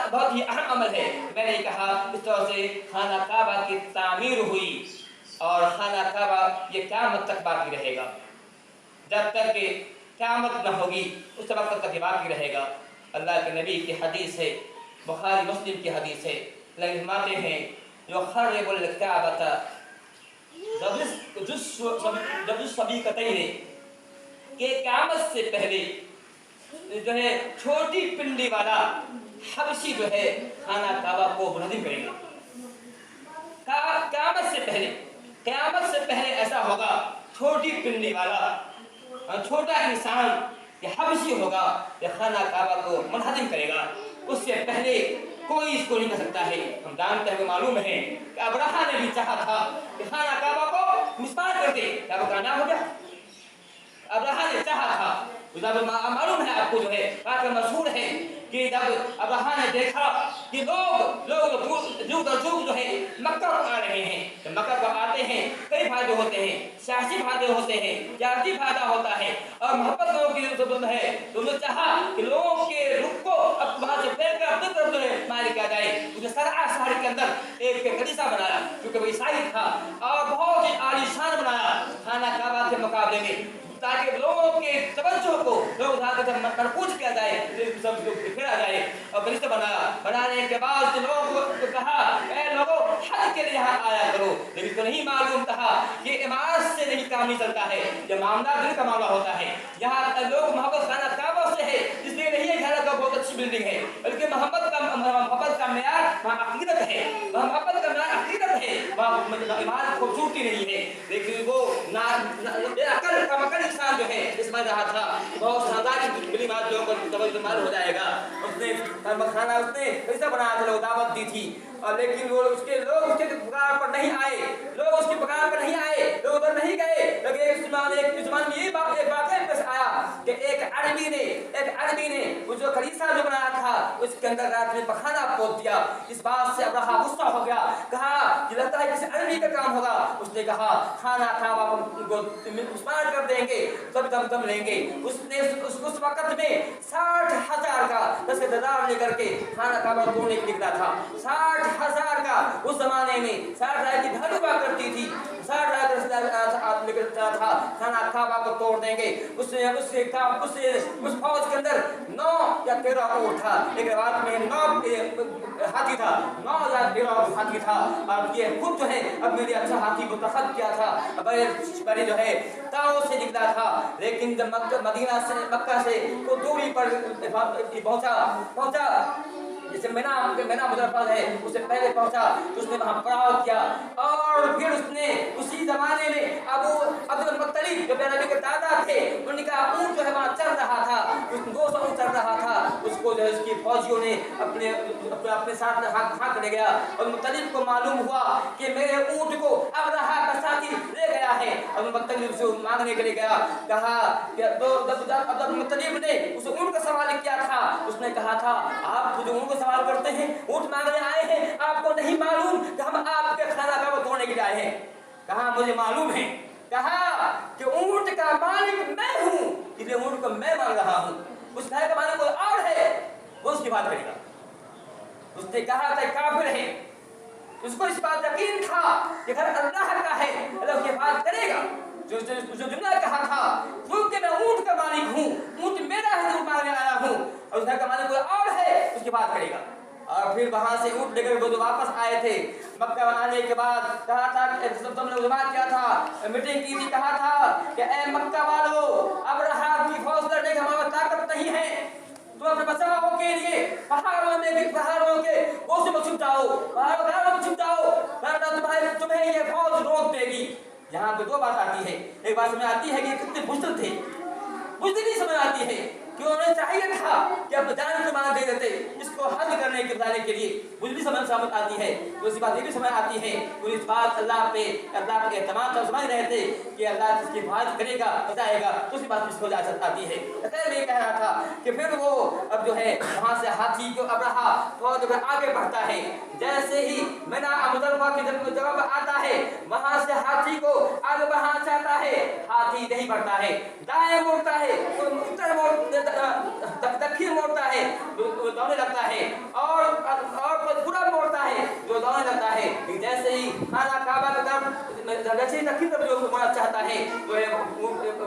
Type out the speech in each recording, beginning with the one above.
बहुत ही अहम अमल है। मैंने कहा इस तरह से खाना काबा की तामीर हुई और खाना काबा ये क़यामत तक बाकी रहेगा। जब तक कि क़यामत न होगी उस वक्त तक ये बाकी रहेगा। अल्लाह के नबी की हदीस है, बुखारी मुस्लिम की हदीस है, लेकिन फरमाते हैं जो खर्रिबुल काबता जब सभी कतई के क़यामत से पहले जो है छोटी पिंडी वाला हबशी जो है खाना काबा को मुनज़्ज़िम करेगा। क़यामत से पहले ऐसा होगा, छोटी पिंडी वाला छोटा इंसान ये हबशी होगा, ये खाना काबा को मुनहदिम करेगा। उससे पहले कोई इसको नहीं कर सकता है। हम जानते हैं, मालूम है कि अब्राहा ने भी चाहा था कि खाना काबा को मिसमार कर दे, क्या वो कामयाब हो गया? अब्राहा ने चाहा था। मालूम है आपको जो है बात मशहूर है कि जब अब्राहा ने देखा कि लोग जो है मक्का को आ रहे हैं, तो मक्का को आते हैं कई फायदे होते हैं, सियासी फायदे होते हैं, जाती फायदा होता है और मोहब्बत लोगों की जरूरत है। तो उन्होंने चाहा कि लोगों के रुख को अब वहां से फेंक कर अपनी तरफ जो है मार किया जाए। उसे सरआ शहर के अंदर एक कलीसा बनाया, क्योंकि वो ईसाई था, और बहुत ही आलीशान बनाया खाना काबा के मुकाबले में, ताकि लोगों के तवज्जो को लोग मरकूज किया जाए, सब फिरा जाए। और कलीसा बनाने के बाद लोगों को कहा, ए लोगों हज के लिए यहाँ आया करो, लेकिन तो नहीं मालूम था कि इमारत से नहीं काम नहीं चलता है, ये मामला दिल का मामला होता है। यहाँ लोग मोहब्बत खाना काबा से है, इसलिए नहीं है घर का बहुत अच्छी बिल्डिंग है, बल्कि मोहब्बत का मेयार वहाँ अकीदत है, मोहब्बत का मेयार अकीदत है, वहाँ इमारत खूबसूरती नहीं है। लेकिन वो अकल इंसान जो है इसमें रहा था बहुत शानदार बिली बात जो तवज्जो मार हो जाएगा। उसने खाना उसने कैसा बनाया था, लोग दावत दी थी, और लेकिन वो लोग उसके पुकार पर नहीं आए, लोग उसकी पुकार पर नहीं आए, लोग उधर नहीं गए। लेकिन एक ज़माने में ये वाक़या पेश आया कि एक अरबी ने वो जो कलीसा जो बनाया था उसके अंदर रात में पखाना पोत दिया। इस बात से अब्राहा गुस्सा हो गया, कहा कि लगता है किसी अरबी का काम होगा। उसने कहा खाना काबा को मुसलमान कर देंगे, तब दम लेंगे। उसने उस वक्त में 60,000 का 10,000 लेकर के खाना काबा तोड़ने के लिए निकला था। 60,000 का उस जमाने में 60,000 की भालू हुआ करती थी, 60,000 निकलता था खाना काबा को तोड़ देंगे। उस फौज के अंदर 9 या 13 ऊँट था, एक रात में 9 हाथी था, 9 या 13 हाथी था। और ये खुद जो है अब मेरे अच्छा हाथी को तखत किया था, बड़े जो है ताओ से निकला था। लेकिन जब मक्का से को दूरी पर पहुंचा जैसे मैना मुजफ्फर है उससे पहले पहुंचा, तो उसने वहां पड़ाव किया। और फिर उसने उसी जमाने में अब्दुल मुत्तलिब जो नबी के दादा थे, उनका ऊंट जो है वहां चल रहा था, उस 200 ऊंट चल रहा था, उसको जो है उसकी फौजियों ने अपने साथ में हाँक ले गया। और मुत्तलिब को मालूम हुआ कि मेरे ऊंट को अब्राहा का साथी ले गया है। और मुत्तलिब से मांगने के लिए गया, कहा कि अब्दुल मुत्तलिब ने उस ऊंट का सवाल किया था, उसने कहा था आप जो ऊंट सवाल करते हैं, ऊंट मांगने आए हैं, आपको नहीं मालूम कि हम आपके खाना काबा तोड़ने के लिए आए हैं? कहा मुझे मालूम है। कहा कि ऊंट का मालिक मैं हूं, इसलिए ऊंट को मैं मांग रहा हूं, उस घर का मालिक कोई और है, वो उसकी बात करेगा। उसने कहा था काफिर है, उसको इस बात यकीन था कि घर अल्लाह का है, अल्लाह उसकी बात करेगा। जो जुमला कहा था क्योंकि मैं ऊंट का मालिक हूं, ऊंट मेरा है जो मांगने आया हूं, और उस घर का मालिक कोई और है, उसकी बात करेगा। और फिर वहां से ऊंट लेकर वो जो वापस आए थे मक्का आने के बाद, कहा था तुमने बात किया था, मीटिंग की थी, कहा था कि ए मक्का वालों, अब्राहा की फौज लड़ने की हमारे ताकत नहीं है, तुम अपने बचाव के लिए पहाड़ों के ओसे में छुप जाओ, पहाड़ों में छुप जाओ, वरना तुम्हें ये फौज रोक देगी। यहाँ पे 2 बात आती है। एक बात समझ आती है कि कितने बुज़दिल थे, बुज़दिली समझ आती है कि उन्हें चाहिए था कि अब जान को मान दे देते इसको हद करने के बताने के लिए, बुज़दिली समझ आती है। दूसरी बात ये भी समझ आती है कि इस बात अल्लाह के एतमाद तो समझ रहे थे कि अल्लाह जिसकी हिफाजत करेगा बचाएगा, दूसरी बात इसको आती है। खैर मैं कह रहा था कि फिर वो अब जो है वहाँ से हाथी को अब्राहा फौज आगे बढ़ता है, जैसे ही मैना मुजफ्फर की जगह पर आता है वहां से हाथी को आगे बढ़ाना चाहता है, हाथी नहीं बढ़ता है, दाएं मुड़ता है, उत्तर दक्षिण मोड़ता है, दौड़ने लगता है। और वैसे ही दक्षिण तरफ जो होना चाहता है वो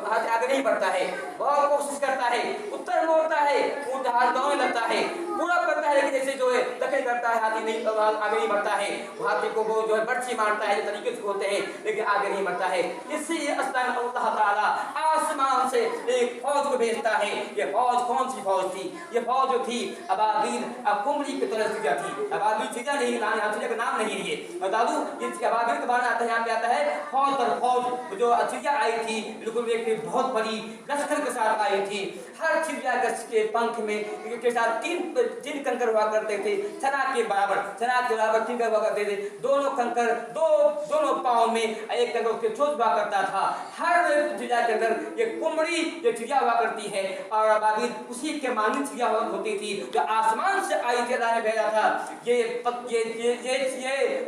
हाथ आगे नहीं बढ़ता है, बहुत कोशिश करता है, उत्तर मोड़ता है, ऊँट हाथ दौड़ने लगता है, पूरा करता है, लेकिन जैसे जो है दक्षिण करता है हाथी नहीं आगे नहीं बढ़ता है, हाथी को वो जो है बर्छी मारता है, जो तरीके से होते हैं, लेकिन आगे नहीं बढ़ता है। इसी अल्लाह ताला आसमान से एक फौज को भेजता है। ये फौज कौन सी फौज थी? ये फौज जो थी अबाबील, कुमरी की तरह चिड़िया थी। अबाबील चिड़िया नहीं, चिड़िया का नाम नहीं है ये दादू, ये अबाबील के बारे में आता है, यहाँ पे आता है फौज पर फौज। जो चिड़िया आई थी बिल्कुल एक बहुत बड़ी लश्कर के साथ आई थी। हर चिड़िया के पंख में के साथ तीन कंकर हुआ करते थे, चना के बराबर 3 कंकर हुआ करते थे। दोनों कंकर दोनों पाँव में एक कंकर उसके चोट हुआ करता था। हर चिड़िया के अंदर ये कुमड़ी जो चिड़िया हुआ करती है और अबाबील उसी के मानी चिड़िया होती थी जो आसमान से आई थी, अल्लाह ने भेजा था। ये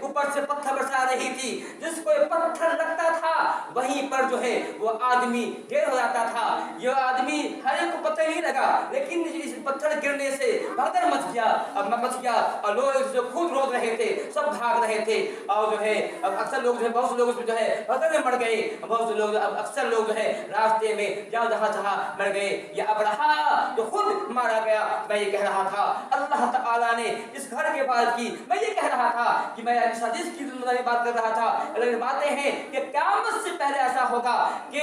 ऊपर से पत्थर बरसा रही थी, जिसको पत्थर लगता था वहीं पर जो है वो आदमी ढेर हो जाता था। ये आदमी हर एक को पत्थर नहीं लगा, लेकिन इस पत्थर गिरने से भगदड़ मच गया और लोग जो खुद रोक रहे थे सब भाग रहे थे। और जो है अक्सर लोग जो है बहुत से लोग उसमें जो है भगदड़ में मर गए। बहुत से लोग अक्सर लोग जो है रास्ते में जहाँ मर गए। ये अबरहा जो खुद मारा गया। मैं ये कह रहा था अल्लाह ताला ने इस घर के बाद की, मैं ये कह रहा था कि मैं हदीस की बात कर रहा था। अल्लाह बातें हैं कि क़यामत से पहले ऐसा होगा कि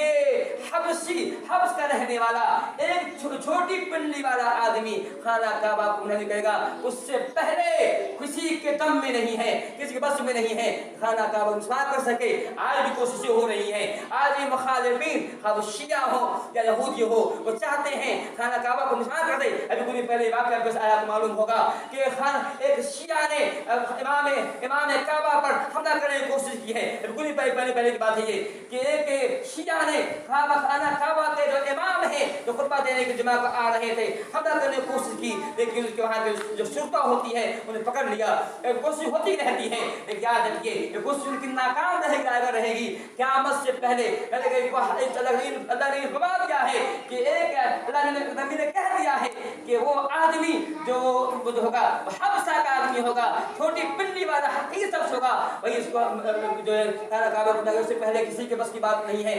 हब्स का रहने वाला एक छोटी पिंडली वाला आदमी खाना काबा को नहीं करेगा। उससे पहले किसी के दम में नहीं है, किसी के बस में नहीं है खाना काबा मुसवा कर सके। आज भी कोशिशें हो रही हैं। आज भी मुखालिफीन, वो शिया हो या यहूदी हो, वो चाहते हैं खाना काबा को मुसवा कर दे। अभी कुछ पहले वाक़या बस आया तो मालूम होगा कि एक शिया ने इमाम काबा पर हमला करने की कोशिश की है। बिल्कुल पहले की बात है ये कि एक शिया ने खाना काबा के जो इमाम है जो खुतबा देने के जुमा को आ रहे थे, हमला करने की कोशिश की, लेकिन उसके वहाँ की जो शुरता होती है उन्हें पकड़ लिया। कोशिश होती रहती है, लेकिन याद रखिए ये कोशिश उनकी नाकाम रहेगी। क़यामत से पहले अल्लाह ने फरमा दिया है कि नबी ने कह दिया है कि वो आदमी जो होगा हबसा का आदमी होगा, छोटी पिंडी वाला हकीकत होगा, वही इसको जो है काबा से पहले किसी के बस की बात नहीं है।